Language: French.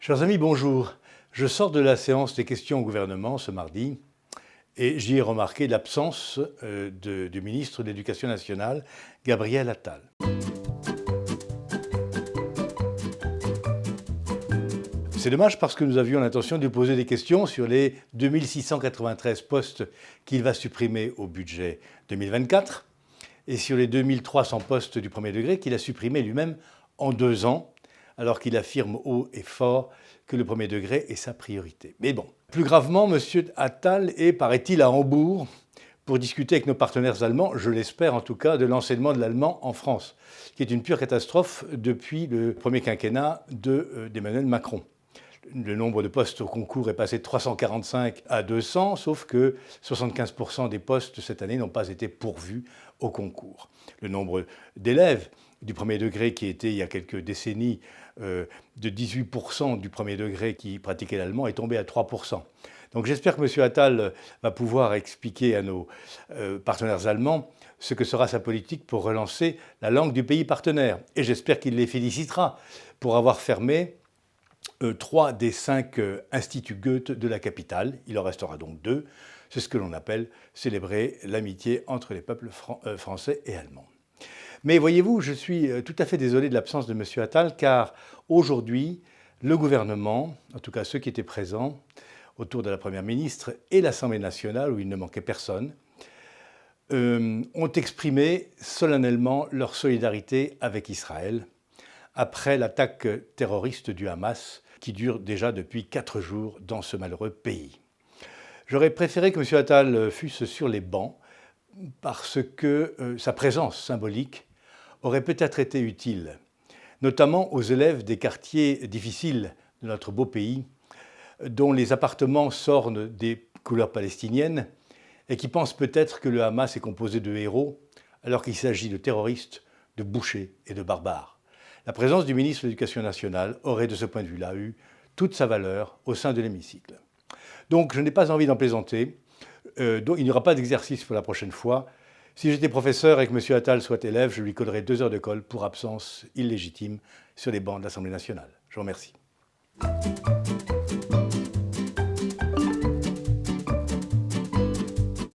Chers amis, bonjour. Je sors de la séance des questions au gouvernement ce mardi et j'y ai remarqué l'absence du ministre de l'Éducation nationale, Gabriel Attal. C'est dommage parce que nous avions l'intention de lui poser des questions sur les 2693 postes qu'il va supprimer au budget 2024 et sur les 2300 postes du premier degré qu'il a supprimés lui-même en 2 ans, alors qu'il affirme haut et fort que le premier degré est sa priorité. Mais bon, plus gravement, M. Attal est, paraît-il, à Hambourg pour discuter avec nos partenaires allemands, je l'espère en tout cas, de l'enseignement de l'allemand en France, qui est une pure catastrophe depuis le premier quinquennat d'Emmanuel Macron. Le nombre de postes au concours est passé de 345 à 200, sauf que 75% des postes cette année n'ont pas été pourvus au concours. Le nombre d'élèves du premier degré qui était il y a quelques décennies de 18% du premier degré qui pratiquaient l'allemand est tombé à 3%. Donc j'espère que M. Attal va pouvoir expliquer à nos partenaires allemands ce que sera sa politique pour relancer la langue du pays partenaire. Et j'espère qu'il les félicitera pour avoir fermé 3 des 5 instituts Goethe de la capitale. Il en restera donc 2. C'est ce que l'on appelle célébrer l'amitié entre les peuples français et allemands. Mais voyez-vous, je suis tout à fait désolé de l'absence de M. Attal, car aujourd'hui, le gouvernement, en tout cas ceux qui étaient présents autour de la Première ministre et l'Assemblée nationale, où il ne manquait personne, ont exprimé solennellement leur solidarité avec Israël après l'attaque terroriste du Hamas qui dure déjà depuis 4 jours dans ce malheureux pays. J'aurais préféré que M. Attal fût sur les bancs parce que sa présence symbolique aurait peut-être été utile, notamment aux élèves des quartiers difficiles de notre beau pays, dont les appartements s'ornent des couleurs palestiniennes et qui pensent peut-être que le Hamas est composé de héros alors qu'il s'agit de terroristes, de bouchers et de barbares. La présence du ministre de l'Éducation nationale aurait de ce point de vue-là eu toute sa valeur au sein de l'hémicycle. Donc je n'ai pas envie d'en plaisanter, donc il n'y aura pas d'exercice pour la prochaine fois. Si j'étais professeur et que M. Attal soit élève, je lui collerais 2 heures de colle pour absence illégitime sur les bancs de l'Assemblée nationale. Je vous remercie.